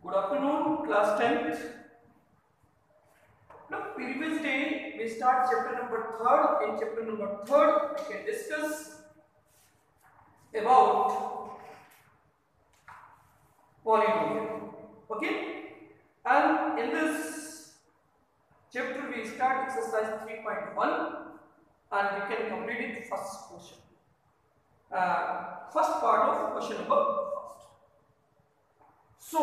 Good afternoon, class 10th. Now, previous day we start chapter number 3rd. In chapter number 3rd, we can discuss about polynomial. Okay, and in this chapter we start exercise 3.1 and we can complete it first question. First part of question number first. So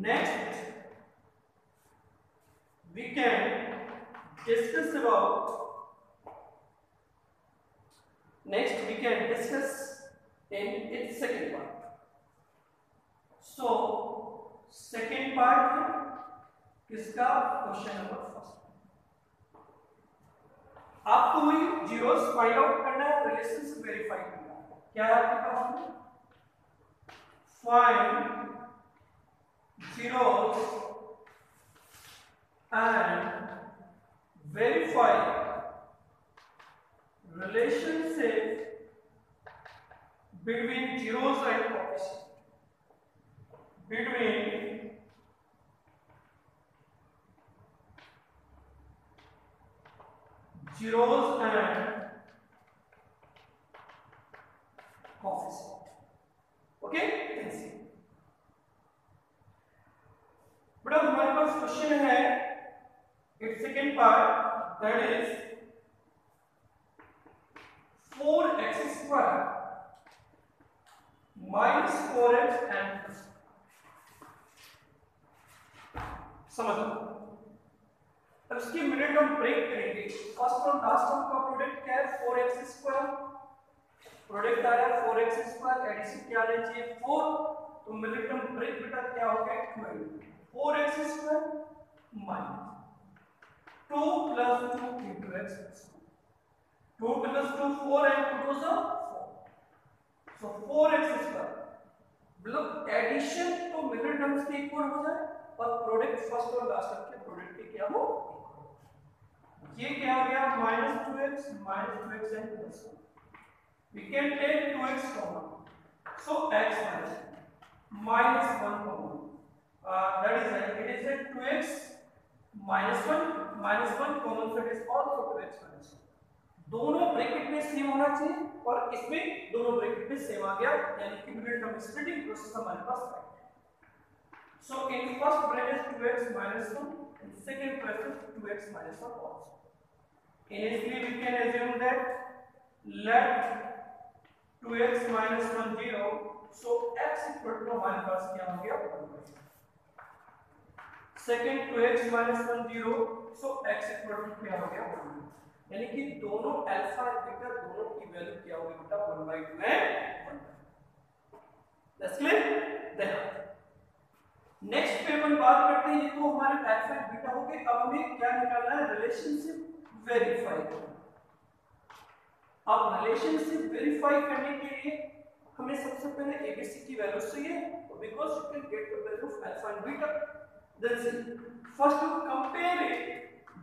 next we can discuss in its second part. So second part है किसका? Question number first. आपको वही zeros find out करना है, relationship verify करना है. क्या है आपके पास में? Find zeros and verify relationship between zeros and coefficient. Between zeros and coefficient. Okay, let's see. बड़ा हमारे पास क्वेश्चन है it's second part, that is 4x² minus 4x and समझ लो. अब इसकी मिनट हम ब्रेक करेंगे. फर्स्ट और लास्ट टर्म का प्रोडक्ट क्या है? 4x². प्रोडक्ट आ रहा है 4x², एडिशन क्या आना चाहिए? 4. तो मिनट टर्म ब्रेक बेटा क्या हो गया? 12. 4x² minus 2 plus 2 into x. 2 plus 2 4 and 2 to 4. So 4x². मतलब एडिशन तो मिडिल टर्म्स के इक्वल हो जाए और प्रोडक्ट फर्स्ट और लास्ट टर्म के प्रोडक्ट के क्या हो? ये क्या हो गया? -2x and plus 1. We can take 2x common. So x minus 1 common. That is it is a 2x minus 1 common, so it is also 2x minus 1. दोनों ब्रैकेट में सेम होना चाहिए और इसमें दोनों ब्रैकेट में सेम आ गया, यानी कि मिडिल टर्म स्प्लिटिंग प्रोसेस हमारे पास राइट है. So in first bracket 2x minus 1, in second bracket 2x minus 1 also. Initially we can assume that let 2x minus 1 0, so x equal to हमारे पास क्या हो गया? 1/2. Second 2x minus 1 0, so x equal to क्या हो गया? 1. यानी कि दोनों अल्फा और बीटा दोनों की वैल्यू क्या होगी बेटा? 1/2 है 1. That's clear. देन नेक्स्ट पे अपन बात करते हैं, ये तो हमारे अल्फा और बीटा हो गए. अब हमें क्या निकालना है? रिलेशनशिप वेरीफाई करना. अब रिलेशनशिप वेरीफाई करने के लिए हमें सबसे पहले एबीसी की वैल्यू चाहिए, because you can get the value of alpha and beta. Then see, first you compare it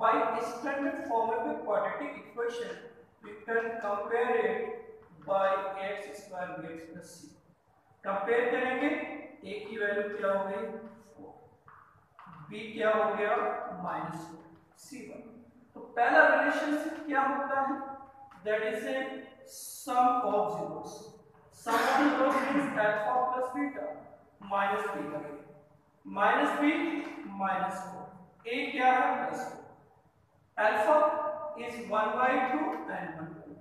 by standard form of a quadratic equation. You can compare it by x square bx plus c. Compare करेंगे, a की value क्या हो गई? 4. b क्या हो गया? -4. c1. तो पहला रिलेशनशिप क्या होता है? That is a sum of zeros. Sum of zeros means alpha plus beta minus beta. Minus B minus 4. A क्या है? Plus 4. Alpha is 1/2 and 1/2.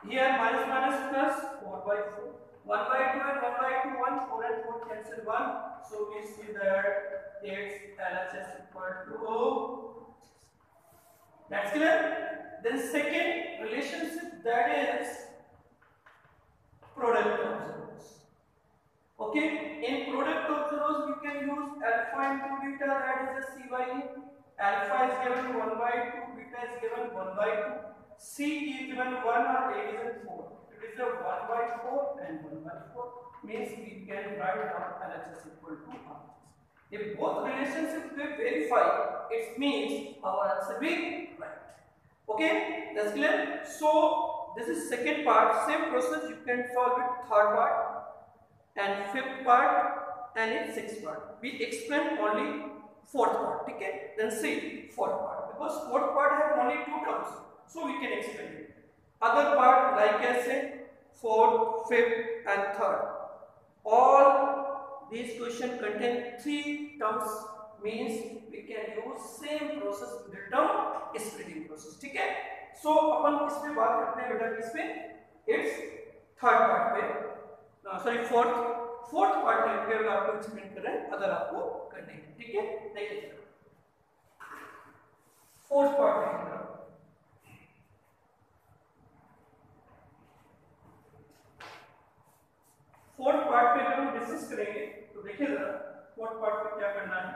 Here minus minus plus 4/4. 1/2 and 1/2 1. 4 and 4 cancel 1. So we see that its LHS equal to. That's clear. Then second relationship, that is product of zeros. Okay, in product of zeros we can use alpha into beta, that is a c by a. Alpha is given 1/2, beta is given 1/2, c is given 1 or a is given 4. It is a 1/4 and 1/4, means we can write down LHS equal to r. If both relationships we verify, it means our answer will be right. Okay, that's clear. So this is second part. Same process you can solve it third part. and fifth part and its sixth part. We explain only fourth part. Okay? Then see fourth part, because fourth part have only two terms, so we can explain it. Other part like I said, fourth, fifth and third, all these questions contain three terms, means we can use same process with the term splitting process. ठीक है? So अपन इस पे बात करते हैं बेटा, किस पे? It's थर्ड पार्ट पे, सॉरी फोर्थ पार्ट में केवल आपको एक्सप्लेन कर रहे हैं, अगर आपको करने हैं. ठीक है? देखिए फोर्थ पार्ट में फोर्थ पार्ट पे अगर हम डिस्कस करेंगे तो देखिए जरा फोर्थ पार्ट में क्या करना है.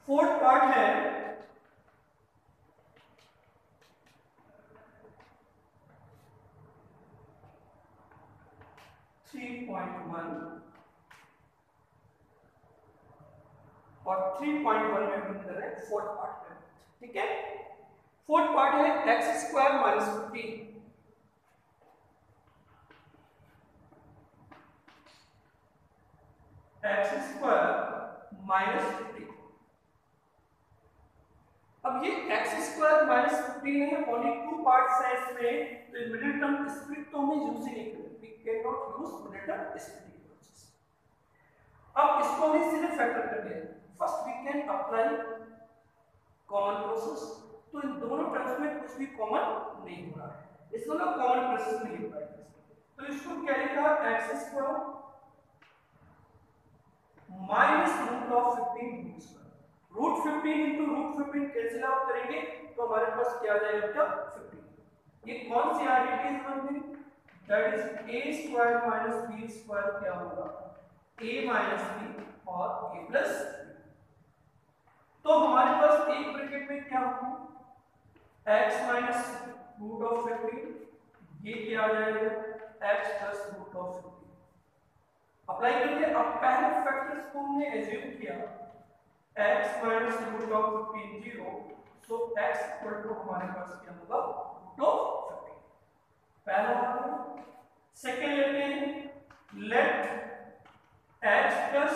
फोर्थ पार्ट है 3.1 और 3.1 में हम कर रहे हैं फोर्थ पार्ट में. ठीक है? फोर्थ पार्ट है x square minus 15. X square minus 15. अब ये एक्स स्क्वायर माइनस 15 है, ओनली टू पार्ट्स है इसमें, तो मिडिल टर्म स्प्लिट तो हमें यूज ही नहीं करेंगे. We can not use middle term splitting process. अब इसको हमें सीधे फैक्टर करते हैं. First we can apply common process. तो इन दोनों टर्म्स में कुछ भी कॉमन नहीं हो रहा है, इसमें ना कॉमन प्रोसेस नहीं हो रहा है. तो इसको क्या लिखा, x square minus root of 15 root 15 into root 15 cancel out करेंगे तो हमारे पास क्या आ जाएगा बेटा 15. ये कौन सी आरडीटीज बन गई, that is A square minus B square क्या होगा, ए माइनस बी और ए प्लस. तो हमारे पास एक ब्रैकेट में क्या होगा, x माइनस रूट ऑफ 15, ये क्या आ जाएगा x plus root of 15. Apply करके अब पहले फैक्टर्स को हमने एज्यूम किया x minus root of 15 0, so x equal to हमारे पास क्या होगा रूट ऑफ 15. पहला. सेकंड लेते हैं, let x plus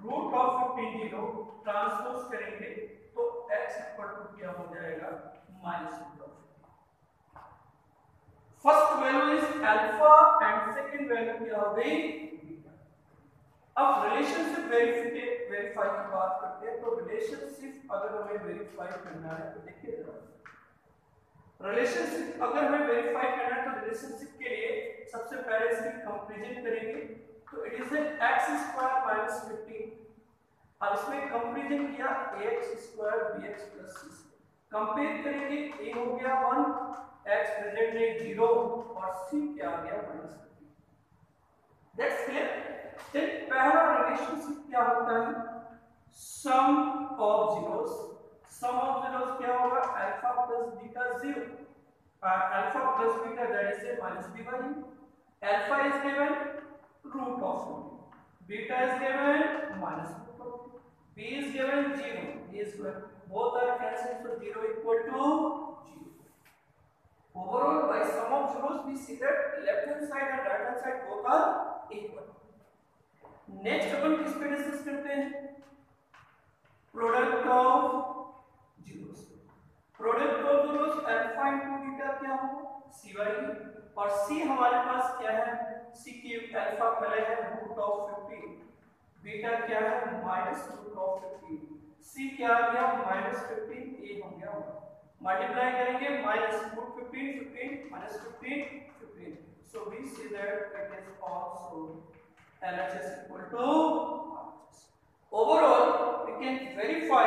root of 15 0 transpose करेंगे तो x इक्वल टू क्या हो जाएगा minus root of 15. First value is alpha and second value क्या हो गई बीटा. अब रिलेशनशिप वेरीफाई की बात करते हैं. तो रिलेशनशिप अगर हमें वेरीफाई करना है तो देखिए जरा, रिलेशनशिप अगर हमें वेरीफाई करना है तो रिलेशनशिप के लिए सबसे पहले इसकी कंपैरिजन करेंगे. तो it is x square minus 15. अब इसमें कंपैरिजन किया ax square bx plus c. Compare करेंगे, a हो गया 1, x प्रेजेंट है 0 और c क्या आ गया माइनस 15. That's clear. देन पहला रिलेशनशिप क्या होता है, sum of zeros. Sum of zeros क्या होगा, alpha plus beta 0, alpha plus beta that is minus b by u. Alpha is given root of 15, beta is given minus root of 15, b is given 0, a is given, both are cancelled, so 0 equal to 0. Overall, by sum of zeros we see that left hand side and right hand side both are equal. Next अपन किस पे discuss करते हैं, product of zeros. Product of zeros alpha into beta क्या होगा cy, और c हमारे पास क्या है, c की अल्फा पहले है रूट ऑफ 15, बीटा क्या है माइनस रूट ऑफ 15, c क्या आ गया माइनस 15, a हो गया 1. मल्टीप्लाई करेंगे minus root 15 15 minus 15 15, so we see that it is also LHS equal to RHS. Overall, we can verify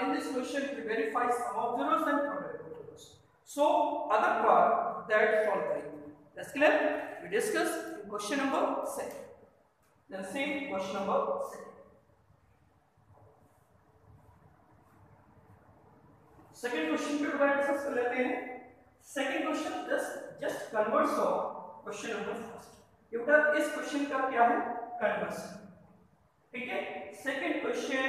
in this question we verify sum of zeros and product of zeros. So other part that solve करेंगे. That's clear. We discuss question number 6. Then see question number 6. Second question पे थोड़ा discuss कर लेते हैं. Second question just converts of question number first. बेटा इस question का क्या है कन्वर्सन. ठीक है. सेकंड क्वेश्चन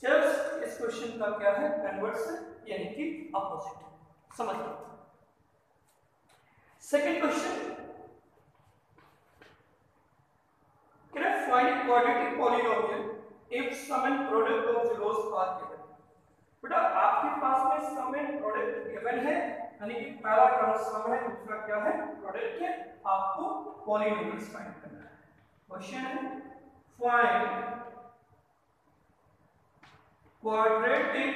जस्ट इस क्वेश्चन का क्या है कन्वर्सन, यानी कि अपोजिट. समझ लो. Second question, can I find a quadratic polynomial if sum and product of zeros are given? बेटा आपके पास में सम एंड प्रोडक्ट गिवन है, यानी कि पहला टर्म सम है, दूसरा क्या है, प्रोडक्ट है, आपको पॉलिनोमियल्स फाइंड करना है। क्वेश्चन है find quadratic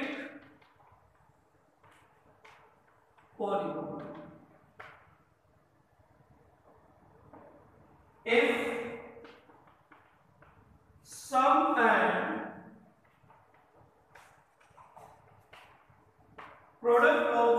polynomial if sum and product of